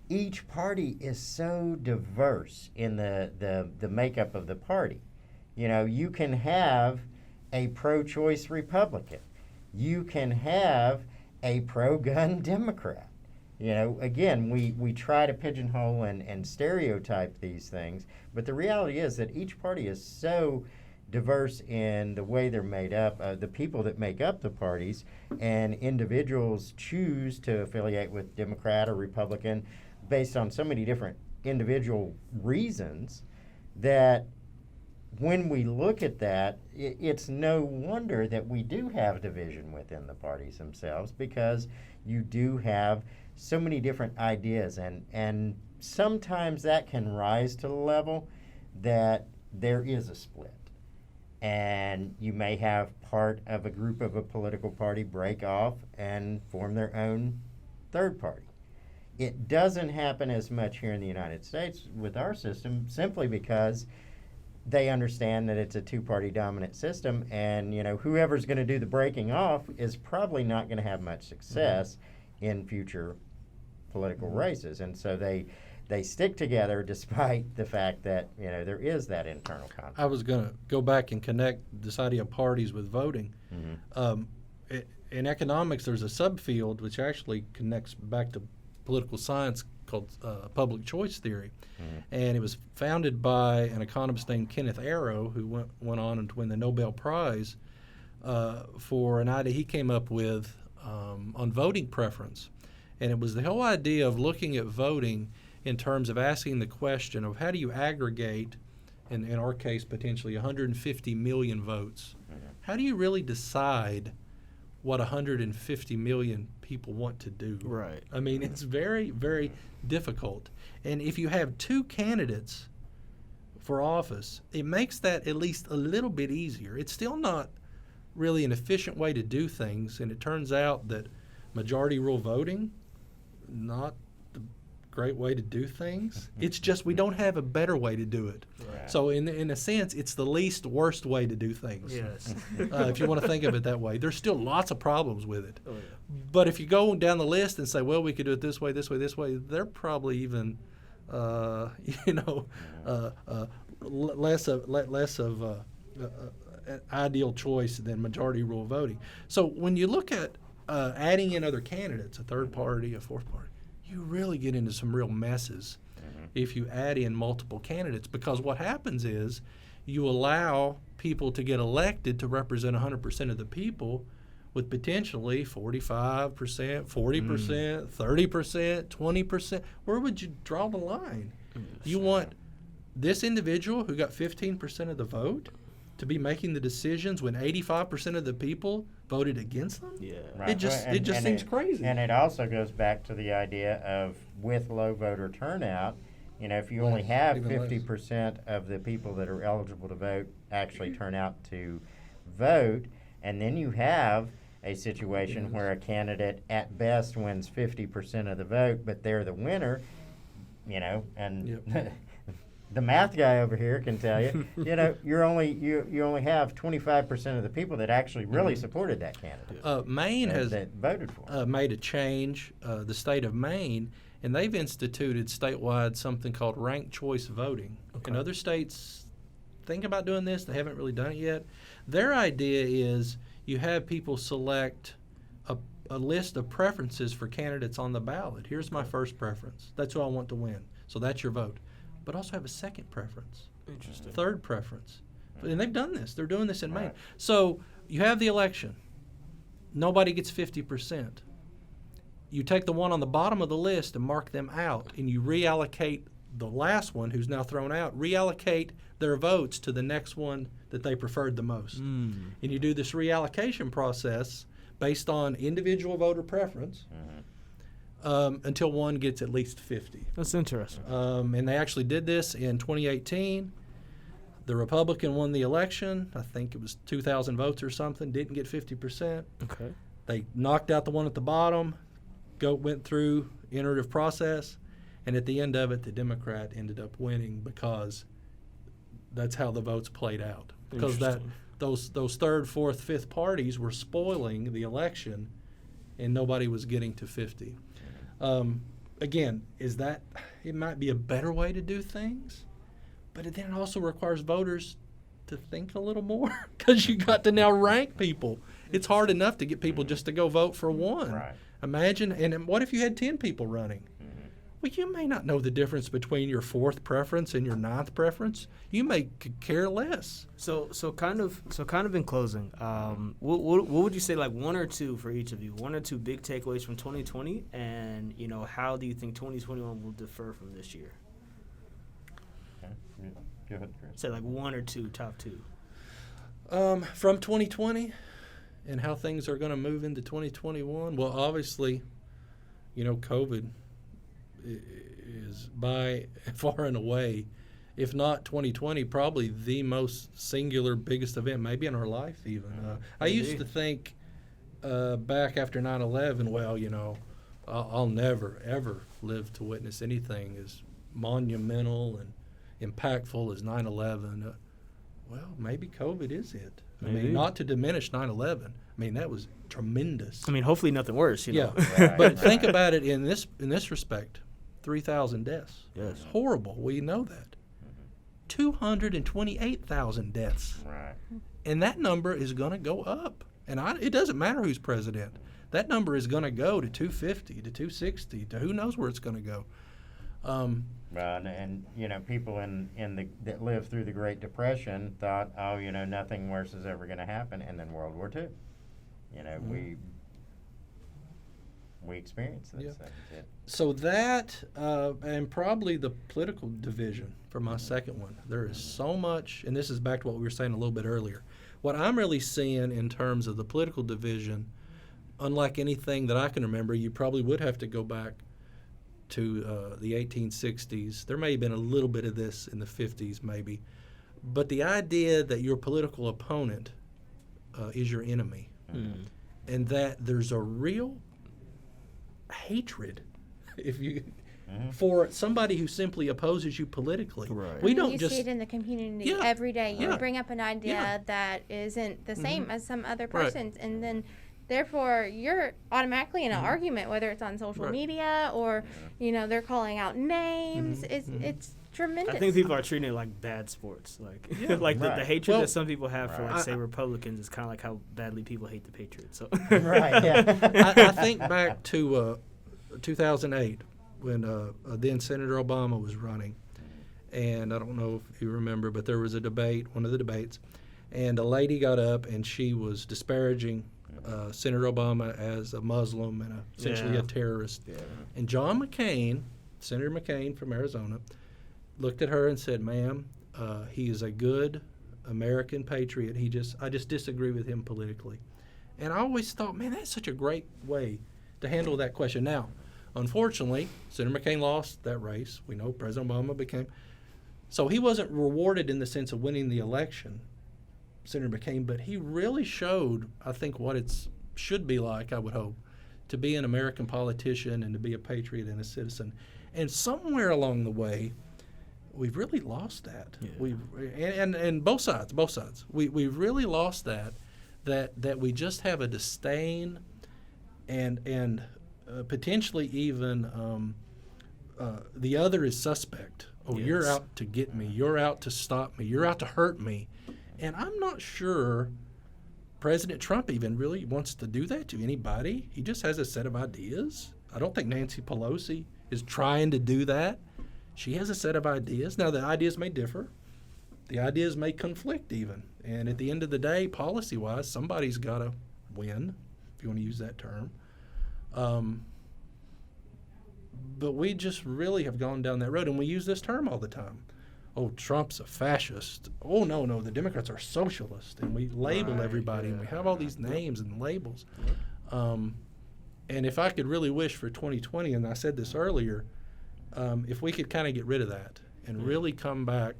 each party is so diverse in the makeup of the party. You can have a pro-choice Republican. You can have a pro-gun Democrat. Again, we try to pigeonhole and stereotype these things, but the reality is that each party is so diverse in the way they're made up, the people that make up the parties, and individuals choose to affiliate with Democrat or Republican based on so many different individual reasons that when we look at that, it's no wonder that we do have division within the parties themselves, because you do have so many different ideas, and sometimes that can rise to the level that there is a split. And you may have part of a group of a political party break off and form their own third party. It doesn't happen as much here in the United States with our system, simply because they understand that it's a two-party dominant system, and whoever's going to do the breaking off is probably not going to have much success in future political races, and so they stick together despite the fact that there is that internal conflict. I was going to go back and connect this idea of parties with voting. Mm-hmm. In economics, there's a subfield which actually connects back to political science called public choice theory. Mm-hmm. And it was founded by an economist named Kenneth Arrow, who went on to win the Nobel Prize for an idea he came up with on voting preference. And it was the whole idea of looking at voting in terms of asking the question of how do you aggregate, in our case, potentially 150 million votes. Mm-hmm. How do you really decide what 150 million people want to do? Right. I mean, it's very, very difficult. And if you have two candidates for office, it makes that at least a little bit easier. It's still not really an efficient way to do things, and it turns out that majority rule voting not the great way to do things. It's just we don't have a better way to do it. Right. So in a sense, it's the least worst way to do things. Yes. If you want to think of it that way. There's still lots of problems with it. Oh, yeah. But if you go down the list and say, well, we could do it this way, this way, this way, they're probably even, less of an ideal choice than majority rule voting. So when you look at adding in other candidates, a third party, a fourth party, you really get into some real messes if you add in multiple candidates, because what happens is you allow people to get elected to represent 100% of the people with potentially 45%, 40%, 30%, 20%. Where would you draw the line? You want this individual who got 15% of the vote to be making the decisions when 85% of the people voted against them? Yeah. Right. It just seems crazy. And it also goes back to the idea of with low voter turnout, if you only have Even less. 50% of the people that are eligible to vote actually turn out to vote, and then you have a situation where a candidate at best wins 50% of the vote, but they're the winner, and the math guy over here can tell you, you only have 25% of the people that actually really supported that candidate. Maine has that voted for. made a change, the state of Maine, and they've instituted statewide something called ranked choice voting. Okay. And other states think about doing this. They haven't really done it yet. Their idea is you have people select a list of preferences for candidates on the ballot. Here's my first preference. That's who I want to win. So that's your vote. But also have a second preference, Interesting. third preference. And they've done this. They're doing this in Maine. Right. So you have the election. Nobody gets 50%. You take the one on the bottom of the list and mark them out, and you reallocate the last one who's now thrown out, reallocate their votes to the next one that they preferred the most. And you do this reallocation process based on individual voter preference until one gets at least 50. That's interesting. And they actually did this in 2018. The Republican won the election. I think it was 2,000 votes or something. Didn't get 50%. Okay. They knocked out the one at the bottom, went through iterative process, and at the end of it, the Democrat ended up winning because that's how the votes played out. Because those third, fourth, fifth parties were spoiling the election, and nobody was getting to 50. Again, it might be a better way to do things, but then it also requires voters to think a little more because you got to now rank people. It's hard enough to get people just to go vote for one. Right. Imagine, and what if you had 10 people running? Well, you may not know the difference between your fourth preference and your ninth preference. You may care less. So kind of in closing, what would you say, like one or two for each of you? One or two big takeaways from 2020, and how do you think 2021 will differ from this year? Okay. Go ahead, Chris. Say like one or two, top two. From 2020 and how things are going to move into 2021, well, obviously, COVID is by far and away, if not 2020, probably the most singular biggest event maybe in our life even. I used to think back after 9/11, well, I'll never, ever live to witness anything as monumental and impactful as 9/11. Well, maybe COVID is it. I mean, not to diminish 9/11. I mean, that was tremendous. I mean, hopefully nothing worse. Yeah, Right, but think right. about it in this respect. 3,000 deaths. Yes. It's horrible. We know that. 228,000 deaths. Right. And that number is going to go up. And it doesn't matter who's president. That number is going to go to 250, to 260, to who knows where it's going to go. Well, and people that lived through the Great Depression thought, nothing worse is ever going to happen, and then World War II. We experienced those things. Yeah. So that, and probably the political division for my second one. There is so much, and this is back to what we were saying a little bit earlier. What I'm really seeing in terms of the political division, unlike anything that I can remember, you probably would have to go back to the 1860s. There may have been a little bit of this in the 50s maybe. But the idea that your political opponent is your enemy and that there's a real hatred if you for somebody who simply opposes you politically. Right. We I mean, don't you just see it in the community Yeah. every day. You Yeah. bring up an idea Yeah. that isn't the same as some other Right. person's, and then therefore you're automatically in an argument, whether it's on social Right. media or they're calling out names. It's tremendous. I think people are treating it like bad sports, like like the Right. hatred Well, that some people have for, like, right. say, Republicans is kind of like how badly people hate the Patriots. So Right. Yeah. I think back to 2008 when then Senator Obama was running, and I don't know if you remember, but there was a debate, one of the debates, and a lady got up and she was disparaging Senator Obama as a Muslim and essentially Yeah. a terrorist. yeah. And John McCain, Senator McCain from Arizona, looked at her and said, "Ma'am, he is a good American patriot. I just disagree with him politically." And I always thought, man, that's such a great way to handle that question. Now, unfortunately, Senator McCain lost that race. We know President Obama became. So he wasn't rewarded in the sense of winning the election, Senator McCain, but he really showed, I think, what it should be like, I would hope, to be an American politician and to be a patriot and a citizen. And somewhere along the way, we've really lost that. Yeah. And both sides. We've really lost that we just have a disdain and potentially even the other is suspect. Oh, Yes. You're out to get me. You're out to stop me. You're out to hurt me. And I'm not sure President Trump even really wants to do that to anybody. He just has a set of ideas. I don't think Nancy Pelosi is trying to do that. She has a set of ideas. Now, the ideas may differ. The ideas may conflict even. And at the end of the day, policy-wise, somebody's got to win, if you want to use that term. But we just really have gone down that road, and we use this term all the time. Oh, Trump's a fascist. Oh, no, the Democrats are socialist. And we label everybody, and we have all these names and labels. And if I could really wish for 2020, and I said this earlier, if we could kind of get rid of that and really come back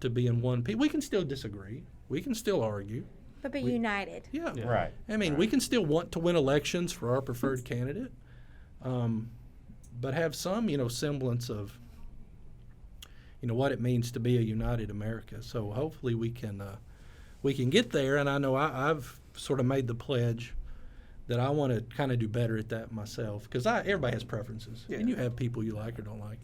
to being one people. We can still disagree. We can still argue. but be united. Yeah. Right. I mean, we can still want to win elections for our preferred candidate, but have some, semblance of, what it means to be a united America. So hopefully we can get there. And I know I've sort of made the pledge that I want to kind of do better at that myself, because everybody has preferences, and you have people you like or don't like.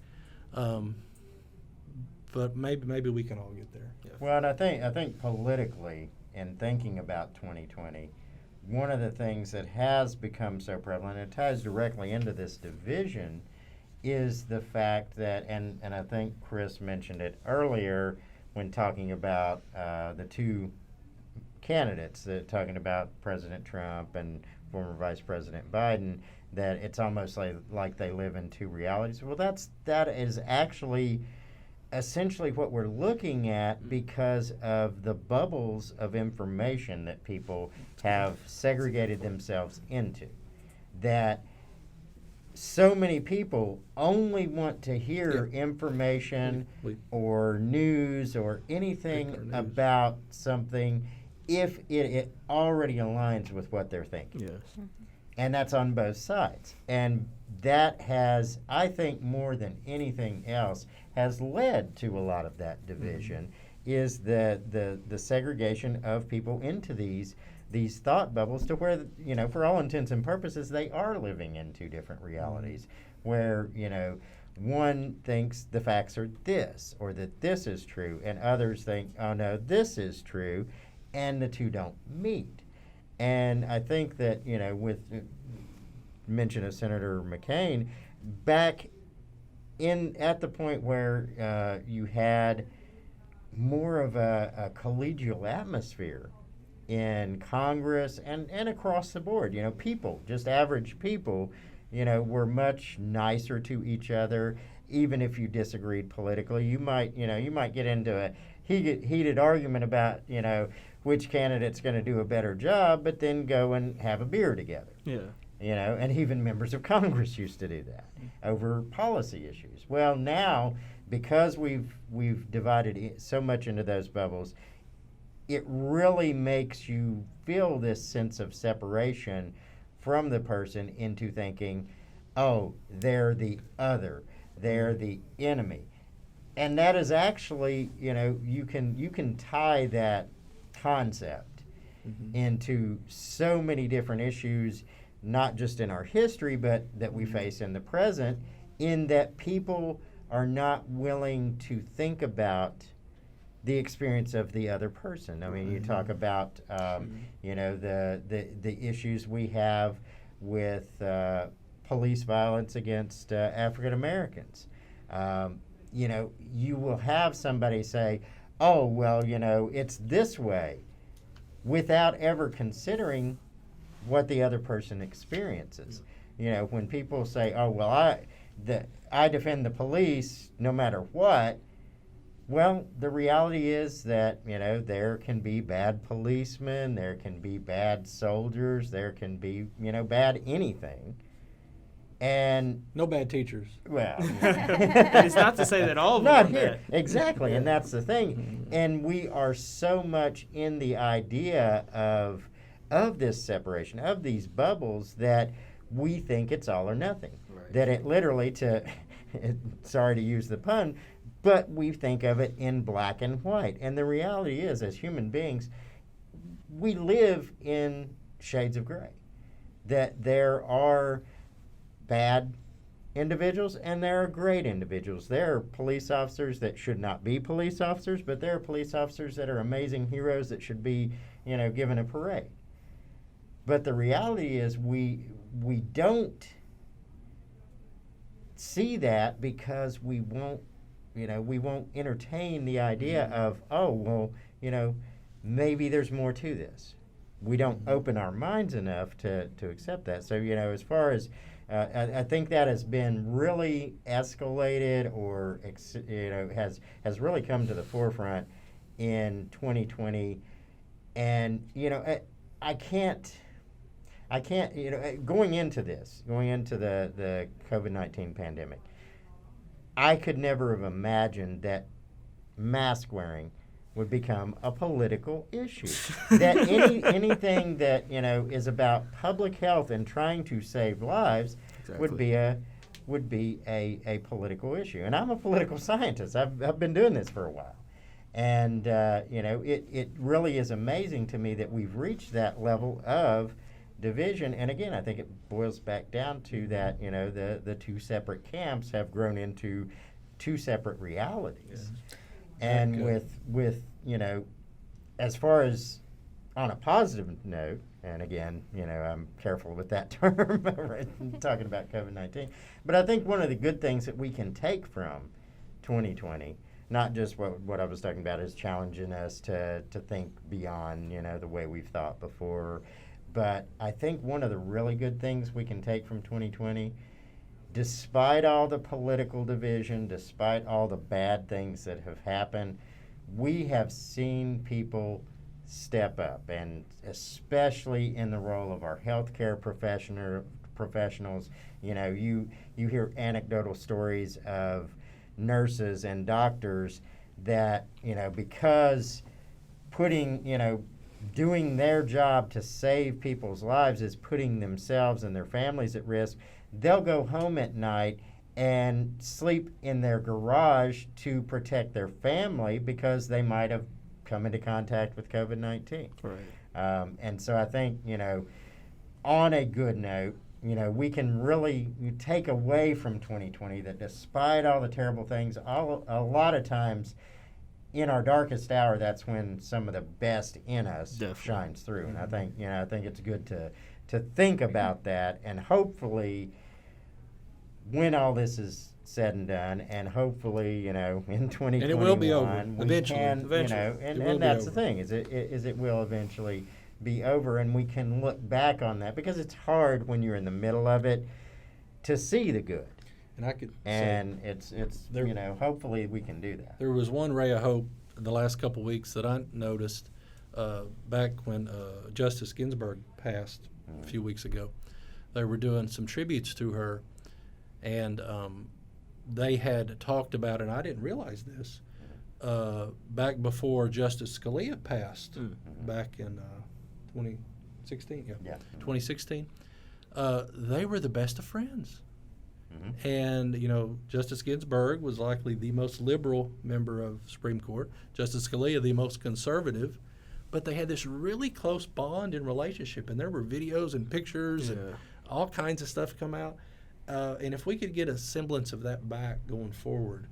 But maybe we can all get there. Yeah. Well, and I think politically, in thinking about 2020, one of the things that has become so prevalent, and it ties directly into this division, is the fact that, and I think Chris mentioned it earlier when talking about the two candidates, talking about President Trump and former Vice President Biden, that it's almost like they live in two realities. Well, that is actually essentially what we're looking at, because of the bubbles of information that people have segregated themselves into. That so many people only want to hear information or news or anything about something if it already aligns with what they're thinking. Yes. And that's on both sides. And that has, I think, more than anything else, has led to a lot of that division, is the segregation of people into these thought bubbles, to where, for all intents and purposes, they are living in two different realities, where, one thinks the facts are this, or that this is true, and others think, oh no, this is true, and the two don't meet. And I think that, with mention of Senator McCain, back at the point where you had more of a collegial atmosphere in Congress and across the board, people, just average people, were much nicer to each other. Even if you disagreed politically, you might get into a heated argument about, which candidate's going to do a better job, but then go and have a beer together. Yeah. And even members of Congress used to do that over policy issues. Well, now, because we've divided so much into those bubbles, it really makes you feel this sense of separation from the person, into thinking, oh, they're the other, they're the enemy. And that is actually, you can tie that concept into so many different issues, not just in our history, but that we face in the present, in that people are not willing to think about the experience of the other person. I mean, you talk about, the issues we have with police violence against African Americans. You will have somebody say, oh, well, it's this way, without ever considering what the other person experiences. When people say, oh, well, I defend the police no matter what, well, the reality is that, there can be bad policemen, there can be bad soldiers, there can be, bad anything. And no bad teachers. Well, it's not to say that all of them not are here. bad. Exactly, and that's the thing. And we are so much in the idea of this separation, of these bubbles, that we think it's all or nothing. Right. That it literally, sorry to use the pun, but we think of it in black and white. And the reality is, as human beings, we live in shades of gray. That there are bad individuals and there are great individuals. There are police officers that should not be police officers, but there are police officers that are amazing heroes that should be, given a parade. But the reality is we don't see that because we won't entertain the idea of, oh, well, maybe there's more to this. We don't open our minds enough to accept that. So, as far as I think that has been really escalated, or has really come to the forefront in 2020, and I can't going into the COVID-19 pandemic, I could never have imagined that mask wearing would become a political issue. That anything that is about public health and trying to save lives would be a political issue. And I'm a political scientist. I've been doing this for a while, and it really is amazing to me that we've reached that level of division. And again, I think it boils back down to that the two separate camps have grown into two separate realities. Yeah. And with as far as on a positive note, and again, I'm careful with that term, talking about COVID-19, but I think one of the good things that we can take from 2020, not just what I was talking about is challenging us to think beyond, the way we've thought before, but I think one of the really good things we can take from 2020, despite all the political division, despite all the bad things that have happened, we have seen people step up, and especially in the role of our healthcare professionals. You hear anecdotal stories of nurses and doctors that, because doing their job to save people's lives is putting themselves and their families at risk, they'll go home at night and sleep in their garage to protect their family because they might have come into contact with COVID-19. Right. And so I think, on a good note, we can really take away from 2020 that despite all the terrible things, a lot of times in our darkest hour, that's when some of the best in us shines through. And I think it's good to think about that, and hopefully when all this is said and done, and hopefully, in 2021, and it will be over eventually. And that's the thing, is it will eventually be over, and we can look back on that, because it's hard when you're in the middle of it to see the good. And it's hopefully we can do that. There was one ray of hope in the last couple of weeks that I noticed back when Justice Ginsburg passed a few weeks ago. They were doing some tributes to her, and they had talked about, and I didn't realize this, back before Justice Scalia passed, back in 2016. 2016. They were the best of friends. And, Justice Ginsburg was likely the most liberal member of Supreme Court, Justice Scalia the most conservative, but they had this really close bond and relationship, and there were videos and pictures and all kinds of stuff come out. And if we could get a semblance of that back going forward,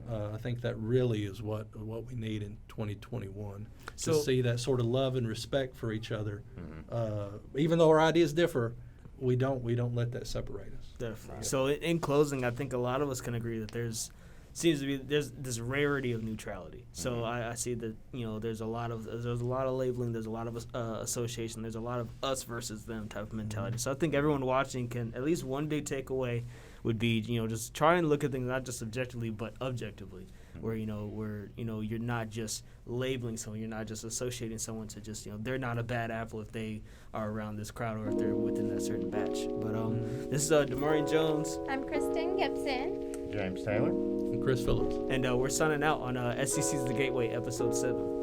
I think that really is what we need in 2021, to see that sort of love and respect for each other. Even though our ideas differ, we don't let that separate us. Definitely. So in closing, I think a lot of us can agree that there's this rarity of neutrality. So I see that there's a lot of labeling, there's a lot of association, there's a lot of us versus them type of mentality. So I think everyone watching can at least one big takeaway would be just try and look at things not just subjectively but objectively, where you're not just labeling someone, you're not just associating someone to just they're not a bad apple if they are around this crowd or if they're within that certain batch. But this is Demarian Jones. I'm Kristen Gibson. James Taylor. And Chris Phillips. And we're signing out on SCC's The Gateway, episode 7.